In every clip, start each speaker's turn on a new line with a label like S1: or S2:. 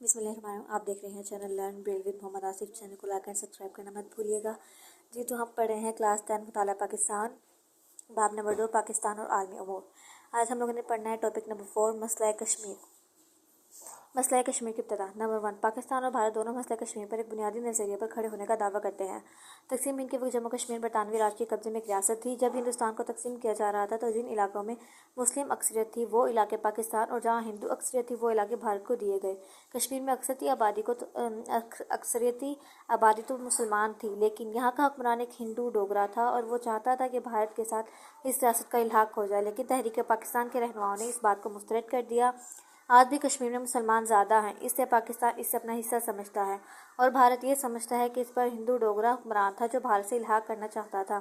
S1: بسم اللہ الرحمن الرحیم۔ آپ دیکھ رہے ہیں channel learn Braille with Muhammad Asif. Channel کو لائک اینڈ سبسکرائب کرنا مت بھولیے گا۔ جی تو ہم پڑھ رہے ہیں کلاس 10 مطالعہ پاکستان، باب نمبر 2 پاکستان اور عالمی امور۔ آج ہم لوگوں نے پڑھنا ہے ٹاپک نمبر 4 مسئلہ کشمیر۔ مسئلہ کشمیر کی ابتدا۔ نمبر 1، پاکستان اور بھارت دونوں مسئلہ کشمیر پر ایک بنیادی نظریے پر کھڑے ہونے کا دعویٰ کرتے ہیں۔ تقسیم ہند کے وقت جموں کشمیر برطانوی راج کے قبضے میں ایک ریاست تھی۔ جب ہندوستان کو تقسیم کیا جا رہا تھا تو جن علاقوں میں مسلم اکثریت تھی وہ علاقے پاکستان اور جہاں ہندو اکثریت تھی وہ علاقے بھارت کو دیے گئے۔ کشمیر میں اکثریتی آبادی تو مسلمان تھی، لیکن یہاں کا حکمران ایک ہندو ڈوگرا تھا اور وہ چاہتا تھا کہ بھارت کے ساتھ اس ریاست کا الحاق ہو جائے، لیکن تحریک پاکستان کے رہنماؤں نے اس بات کو مسترد کر دیا۔ آج بھی کشمیر میں مسلمان زیادہ ہیں، اس سے پاکستان اس سے اپنا حصہ سمجھتا ہے اور بھارت یہ سمجھتا ہے کہ اس پر ہندو ڈوگرا حکمران تھا جو بھارت سے الحاق کرنا چاہتا تھا،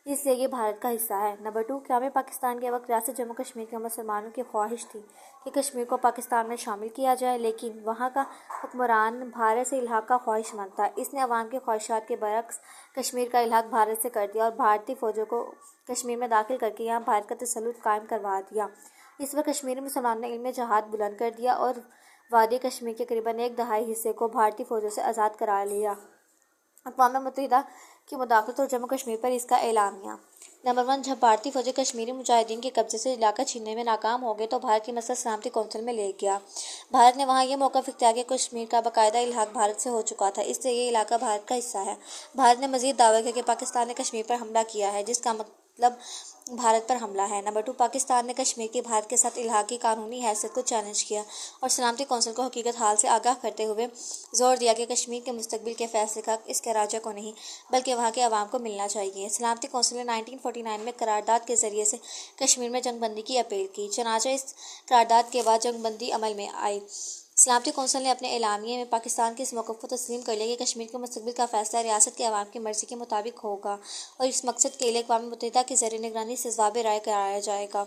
S1: اس لیے یہ بھارت کا حصہ ہے۔ نمبر 2، قیام پاکستان کے وقت ریاست جموں کشمیر کے مسلمانوں کی خواہش تھی کہ کشمیر کو پاکستان میں شامل کیا جائے، لیکن وہاں کا حکمران بھارت سے الحاق کا خواہش مند تھا۔ اس نے عوام کی خواہشات کے برعکس کشمیر کا الحاق بھارت سے کر دیا اور بھارتی فوجوں کو کشمیر میں داخل کر کے یہاں بھارت کا تسلط قائم کروا دیا۔ اس وقت کشمیری مسلمانوں نے علم جہاد بلند کر دیا اور وادی کشمیر کے تقریباً 1/2 حصے کو بھارتی فوجوں سے آزاد کرا لیا۔ اقوام متحدہ کی مداخلت اور جموں کشمیر پر اس کا اعلامیہ۔ نمبر 1، جب بھارتی فوجیں کشمیری مجاہدین کے قبضے سے علاقہ چھیننے میں ناکام ہو گئے تو بھارت کی مسئلہ سلامتی کونسل میں لے گیا۔ بھارت نے وہاں یہ موقف اختیار کیا کہ کشمیر کا باقاعدہ الحاق بھارت سے ہو چکا تھا، اس لیے یہ علاقہ بھارت کا حصہ ہے۔ بھارت نے مزید دعویٰ کیا کہ پاکستان نے کشمیر پر حملہ کیا ہے، جس کا مطلب بھارت پر حملہ ہے۔ نمبر 2، پاکستان نے کشمیر کی بھارت کے ساتھ الحاق کی قانونی حیثیت کو چیلنج کیا اور سلامتی کونسل کو حقیقت حال سے آگاہ کرتے ہوئے زور دیا کہ کشمیر کے مستقبل کے فیصلے کا حق اس کے راجہ کو نہیں بلکہ وہاں کے عوام کو ملنا چاہیے۔ سلامتی کونسل نے 1949 میں قرارداد کے ذریعے سے کشمیر میں جنگ بندی کی اپیل کی، چنانچہ اس قرارداد کے بعد جنگ بندی عمل میں آئی۔ سلامتی کونسل نے اپنے اعلامیے میں پاکستان کے اس موقف کو تسلیم کر لیا کہ کشمیر کے مستقبل کا فیصلہ ریاست کے عوام کی مرضی کے مطابق ہوگا اور اس مقصد کے لیے اقوام متحدہ کے زیر نگرانی سے ضابط رائے کرایا جائے گا۔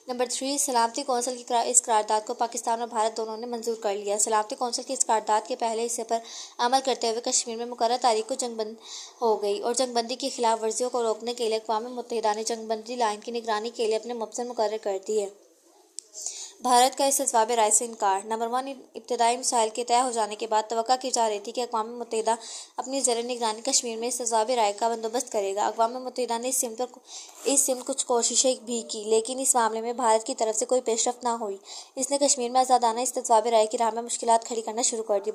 S1: نمبر 3، سلامتی کونسل کی اس قرارداد کو پاکستان اور بھارت دونوں نے منظور کر لیا۔ سلامتی کونسل کی اس قرارداد کے پہلے حصے پر عمل کرتے ہوئے کشمیر میں مقررہ تاریخ کو جنگ بند ہو گئی اور جنگ بندی کی خلاف ورزیوں کو روکنے کے لیے اقوام متحدہ نے جنگ بندی لائن کی نگرانی کے لیے اپنے مبصر مقرر کر دیے۔ بھارت کا اس سے ضابط رائے سے انکار۔ نمبر 1، ابتدائی مسائل کے طے ہو جانے کے بعد توقع کی جا رہی تھی کہ اقوام متحدہ اپنی زیر نگرانی کشمیر میں اس ضابط رائے کا بندوبست کرے گا۔ اقوام متحدہ نے اس سمت کچھ کوششیں بھی کی، لیکن اس معاملے میں بھارت کی طرف سے کوئی پیش رفت نہ ہوئی۔ اس نے کشمیر میں آزادانہ استصوابِ رائے کی راہ میں مشکلات کھڑی کرنا شروع کر دی۔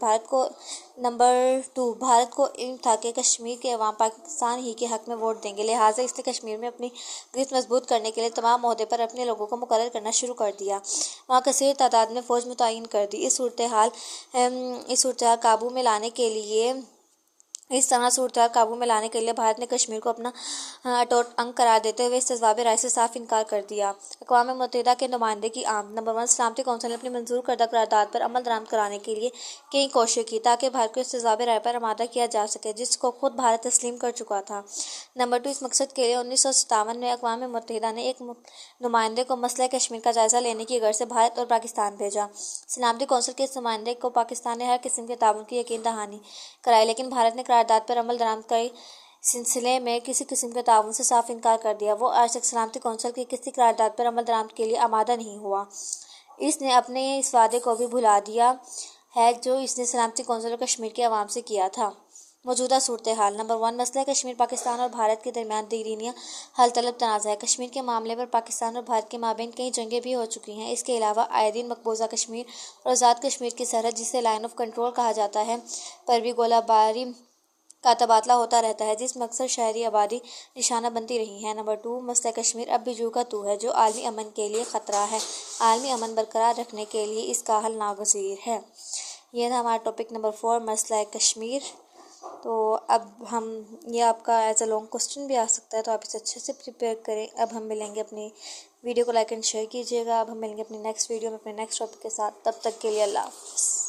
S1: نمبر 2، بھارت کو علم تھا کہ کشمیر کے عوام پاکستان ہی کے حق میں ووٹ دیں گے، لہٰذا اس نے کشمیر میں اپنی گرفت مضبوط کرنے کے لیے تمام عہدے پر اپنے لوگوں کو مقرر کرنا شروع کر دیا، وہاں کثیر تعداد میں فوج متعین کر دی۔ اس صورتحال قابو میں لانے کے لیے بھارت نے کشمیر کو اپنا اٹوٹ انگ قرار دیتے ہوئے اس ضابط رائے سے صاف انکار کر دیا۔ اقوام متحدہ کے نمائندے کی آمد۔ نمبر 1، سلامتی کونسل نے اپنی منظور کردہ قرارداد پر عمل درآمد کرانے کے لیے کئی کوششیں کی تاکہ بھارت کو اس ضابط رائے پر آمادہ کیا جا سکے جس کو خود بھارت تسلیم کر چکا تھا۔ نمبر 2، اس مقصد کے لیے 1957 میں اقوام متحدہ نے ایک نمائندے کو مسئلہ کشمیر کا جائزہ لینے کی غرض سے بھارت اور پاکستان بھیجا۔ سلامتی کونسل کے اس نمائندے کو پاکستان نے ہر قسم کے تعاون کی یقین دہانی کرائی، لیکن بھارت نے قرارداد پر عمل درآمد کے سلسلے میں کسی قسم کے تعاون سے صاف انکار کر دیا۔ وہ آج تک سلامتی کونسل کی کسی قرارداد پر عمل درآمد کے لیے آمادہ نہیں ہوا۔ اس نے اپنے اس وعدے کو بھی بھلا دیا ہے جو اس نے سلامتی کونسل اور کشمیر کے عوام سے کیا تھا۔ موجودہ صورتحال۔ نمبر 1، مسئلہ کشمیر پاکستان اور بھارت کے درمیان دیرینہ حل طلب تنازع ہے۔ کشمیر کے معاملے پر پاکستان اور بھارت کے مابین کئی جنگیں بھی ہو چکی ہیں۔ اس کے علاوہ آئے دن مقبوضہ کشمیر اور آزاد کشمیر کی سرحد، جسے لائن آف کنٹرول کہا جاتا ہے، پر بھی گولہ باری کا تبادلہ ہوتا رہتا ہے، جس میں اکثر شہری آبادی نشانہ بنتی رہی ہے۔ نمبر 2، مسئلہ کشمیر اب بھی جو کا تو ہے، جو عالمی امن کے لیے خطرہ ہے۔ عالمی امن برقرار رکھنے کے لیے اس کا حل ناگزیر ہے۔ یہ تھا ہمارا ٹاپک نمبر 4 مسئلہ کشمیر۔ تو اب یہ آپ کا ایز اے لانگ کوسچن بھی آ سکتا ہے، تو آپ اسے اچھے سے پریپیئر کریں۔ اب ہم ملیں گے اپنی ویڈیو کو لائک اینڈ شیئر کیجیے گا۔ اب ہم ملیں گے اپنی نیکسٹ ویڈیو میں اپنے نیکسٹ ٹاپک کے ساتھ۔ تب تک کے لیے اللہ حافظ۔